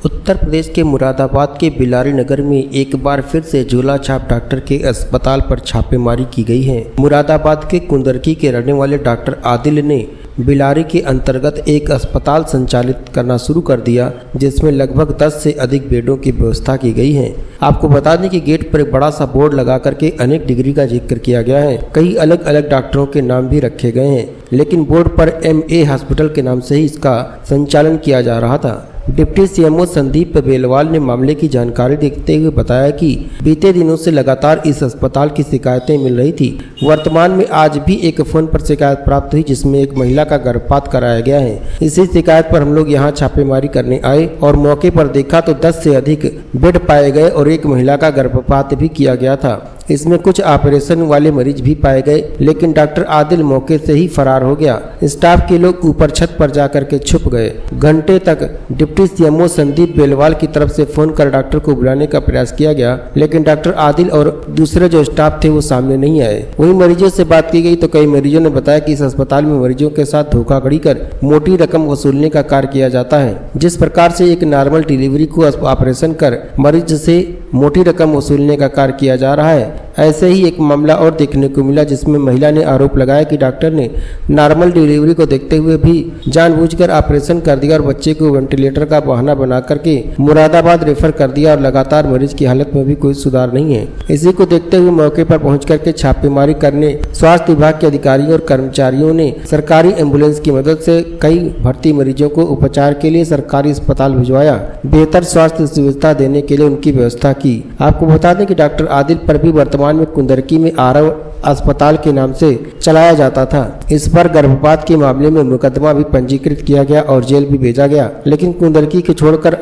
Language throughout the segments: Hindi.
उत्तर प्रदेश के मुरादाबाद के बिलारी नगर में एक बार फिर से झोला छाप डॉक्टर के अस्पताल पर छापेमारी की गई है। मुरादाबाद के कुंदरकी के रहने वाले डॉक्टर आदिल ने बिलारी के अंतर्गत एक अस्पताल संचालित करना शुरू कर दिया, जिसमें लगभग 10 से अधिक बेडों की व्यवस्था की गई है। आपको बता दें कि गेट पर एक बड़ा सा बोर्ड लगा करके अनेक डिग्री का जिक्र किया गया है। कई अलग अलग डॉक्टरों के नाम भी रखे गए हैं, लेकिन बोर्ड पर MA हॉस्पिटल के नाम से ही इसका संचालन किया जा रहा था। डिप्टी CMO संदीप बेलवाल ने मामले की जानकारी देते हुए बताया कि बीते दिनों से लगातार इस अस्पताल की शिकायतें मिल रही थी। वर्तमान में आज भी एक फोन पर शिकायत प्राप्त हुई, जिसमें एक महिला का गर्भपात कराया गया है। इसी शिकायत पर हम लोग यहां छापेमारी करने आए और मौके पर देखा तो 10 से अधिक बेड पाए गए और एक महिला का गर्भपात भी किया गया था। इसमें कुछ ऑपरेशन वाले मरीज भी पाए गए, लेकिन डॉक्टर आदिल मौके से ही फरार हो गया। स्टाफ के लोग ऊपर छत पर जाकर के छुप गए। घंटे तक डिप्टी CMO संदीप बेलवाल की तरफ से फोन कर डॉक्टर को बुलाने का प्रयास किया गया, लेकिन डॉक्टर आदिल और दूसरे जो स्टाफ थे वो सामने नहीं आए। वहीं मरीजों से बात की गई तो कई मरीजों ने बताया कि इस अस्पताल में मरीजों के साथ धोखाधड़ी कर मोटी रकम वसूलने का कार्य किया जाता है। जिस प्रकार से एक नॉर्मल डिलीवरी को ऑपरेशन कर मरीज से मोटी रकम वसूलने का कार्य किया जा रहा है, ऐसे ही एक मामला और देखने को मिला, जिसमें महिला ने आरोप लगाया कि डॉक्टर ने नॉर्मल डिलीवरी को देखते हुए भी जानबूझकर ऑपरेशन कर दिया और बच्चे को वेंटिलेटर का बहाना बना करके मुरादाबाद रेफर कर दिया और लगातार मरीज की हालत में भी कोई सुधार नहीं है। इसी को देखते हुए मौके पर पहुंच करके छापेमारी करने स्वास्थ्य विभाग के अधिकारियों और कर्मचारियों ने सरकारी एम्बुलेंस की मदद से कई भर्ती मरीजों को उपचार के लिए सरकारी अस्पताल भिजवाया। बेहतर स्वास्थ्य सुविधा देने के लिए उनकी व्यवस्था की। आपको बता दें कि डॉक्टर आदिल पर भी वर्तमान में कुंदरकी में आरव अस्पताल के नाम से चलाया जाता था। इस पर गर्भपात के मामले में मुकदमा भी पंजीकृत किया गया और जेल भी भेजा गया, लेकिन कुंदरकी के छोड़कर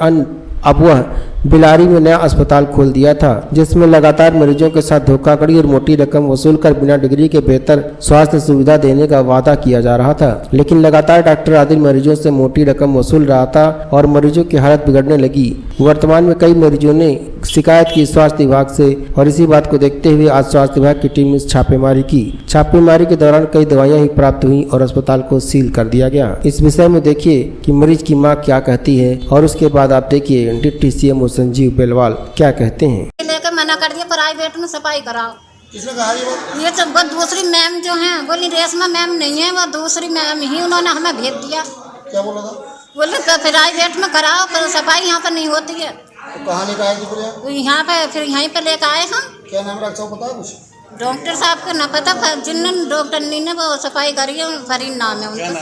अब वह बिलारी में नया अस्पताल खोल दिया था, जिसमें लगातार मरीजों के साथ धोखाधड़ी और मोटी रकम वसूल कर बिना डिग्री के बेहतर स्वास्थ्य सुविधा देने का वादा किया जा रहा था। लेकिन लगातार डॉक्टर आदिल मरीजों से मोटी रकम वसूल रहा था और मरीजों की हालत बिगड़ने लगी। वर्तमान में कई मरीजों ने शिकायत की स्वास्थ्य विभाग से और इसी बात को देखते हुए आज स्वास्थ्य विभाग की टीम ने छापेमारी की। छापेमारी के दौरान कई दवाइयां ही प्राप्त हुई और अस्पताल को सील कर दिया गया। इस विषय में देखिए कि मरीज की मां क्या कहती है और उसके बाद आप देखिए डिप्टी CMO संजीव बेलवाल क्या कहते हैं। लेकर मना कर दिया प्राइवेट में सफाई कराओ। किसने कहा ये सब वो दूसरी मैम जो हैं बोली रेशमा मैम नहीं है, वो दूसरी मैम ही उन्होंने हमें भेज दिया। क्या बोला था? बोले प्राइवेट में कराओ, पर सफाई यहाँ पर नहीं होती है। तो कहाँ लेकर आए थे? यहाँ पे फिर यहीं पे लेकर आए हम। क्या नाम रखा हो पता है कुछ? डॉक्टर साहब को न पता, जिन डॉक्टर ने वो सफाई करी है फरीन नाम है उनका।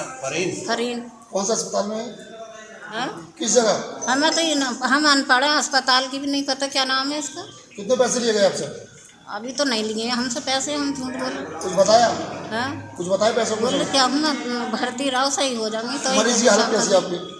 फरीन कौन सा अस्पताल में है? हाँ? किस जगह? हमें तो ये हम अनपढ़ हैं, अस्पताल की भी नहीं पता क्या नाम है इसका। कितने पैसे लिए गए आपसे? अभी तो नहीं लिए हमसे पैसे, हम झूठ बोले। कुछ बताया? हाँ? कुछ बताया पैसे? बोले क्या हम भर्ती रहो सही हो जाएंगे। तो मरीज की हालत कैसी है आपकी?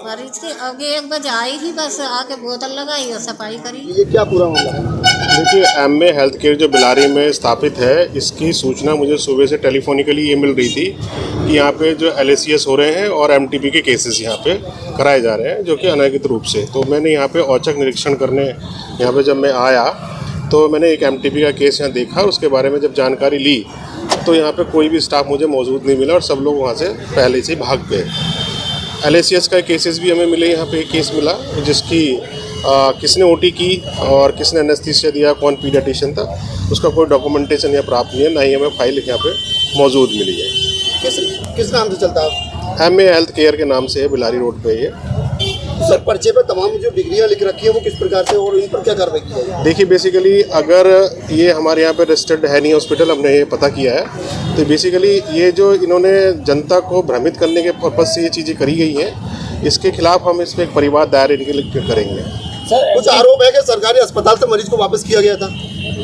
मरीज की आगे 1 बजे आई ही, बस आके बोतल लगाई और सफाई करी। ये क्या पूरा मामला है? देखिए, MA हेल्थ केयर जो बिलारी में स्थापित है, इसकी सूचना मुझे सुबह से टेलीफोनिकली ये मिल रही थी कि यहाँ पे जो LACS हो रहे हैं और MTP के केसेस यहाँ पे कराए जा रहे हैं, जो कि अनधिकृत रूप से। तो मैंने यहाँ पे औचक निरीक्षण करने यहाँ पे जब मैं आया तो मैंने एक MTP का केस यहाँ देखा। उसके बारे में जब जानकारी ली तो यहाँ पे कोई भी स्टाफ मुझे मौजूद नहीं मिला और सब लोग वहाँ से पहले से ही भाग गए। LACS का केसेस भी हमें मिले। यहाँ पे एक केस मिला जिसकी किसने OT की और किसने एनेस्थीसिया दिया, कौन पीडियाट्रिशियन था, उसका कोई डॉक्यूमेंटेशन यहाँ प्राप्त नहीं है, ना ही हमें फाइल यहाँ पे मौजूद मिली है। किस नाम से चलता है? MA हेल्थ केयर के नाम से है, बिलारी रोड पे ये। सर, पर्चे पे तमाम जो डिग्रियां लिख रखी है वो किस प्रकार से और इन पर क्या कार्रवाई की है? देखिए, बेसिकली अगर ये हमारे यहाँ पे रजिस्टर्ड है नहीं हॉस्पिटल, हमने ये पता किया है, तो बेसिकली ये जो इन्होंने जनता को भ्रमित करने के पर्पज से ये चीज़ें करी गई हैं, इसके खिलाफ हम इसमें एक परिवार दायर इनके लिए करेंगे। सर, कुछ आरोप है कि सरकारी अस्पताल से मरीज को वापस किया गया था।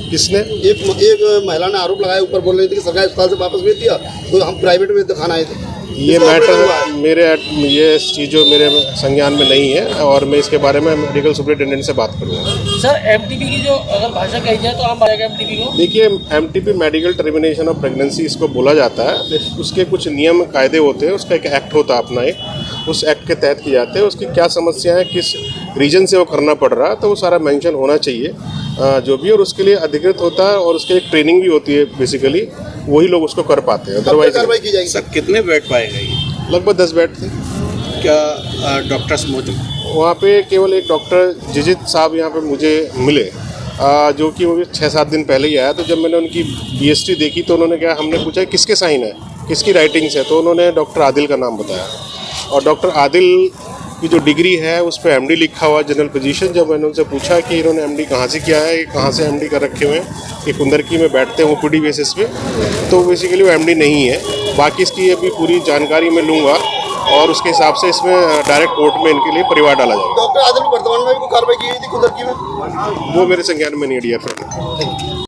किसने? एक महिला ने आरोप लगाया, ऊपर बोल रही थी कि सरकारी अस्पताल से वापस भेज दिया, तो हम प्राइवेट में दिखाना आए थे। ये मैटर ये चीज़ जो मेरे संज्ञान में नहीं है और मैं इसके बारे में मेडिकल सुपरिटेंडेंट से बात करूँगा। सर, MTP की जो अगर भाषा कही जाए तो आप बताएगा MTP को? देखिए, MTP medical termination of pregnancy इसको बोला जाता है। उसके कुछ नियम कायदे होते हैं, उसका एक एक्ट होता है अपना, एक उस एक्ट के तहत की जाते हैं। उसकी क्या समस्या है, किस रीजन से वो करना पड़ रहा है, तो वो सारा मेंशन होना चाहिए जो भी, और उसके लिए अधिकृत होता है और उसके एक ट्रेनिंग भी होती है। बेसिकली वही लोग उसको कर पाते हैं, अदरवाइज कार्रवाई की जाएगी। सर, कितने बेड पाएगा ये? लगभग 10 बेड थे। क्या डॉक्टर्स मौजूद? वहाँ पे केवल एक डॉक्टर जिजित साहब यहाँ पे मुझे मिले, जो कि वो 6-7 दिन पहले ही आया। तो जब मैंने उनकी BST देखी तो उन्होंने क्या, हमने पूछा किसके साइन है, किसकी राइटिंग्स है, तो उन्होंने डॉक्टर आदिल का नाम बताया। और डॉक्टर आदिल की जो डिग्री है उस पर MD लिखा हुआ, जनरल फिजिशियन। जब मैंने उनसे पूछा कि इन्होंने MD कहाँ से किया है, कहाँ से MD कर रखे हुए हैं, कि कुंदरकी में बैठते हैं OPD बेसिस पे, तो बेसिकली वो MD नहीं है। बाकी इसकी अभी पूरी जानकारी मैं लूँगा और उसके हिसाब से इसमें डायरेक्ट कोर्ट में इनके लिए परिवार डाला जाएगा। डॉक्टर आदिल वर्तमान में भी कोई कार्रवाई की गई थी कुंदरकी में? वो मेरे संज्ञान में नहीं है, डियर फ्रेंड।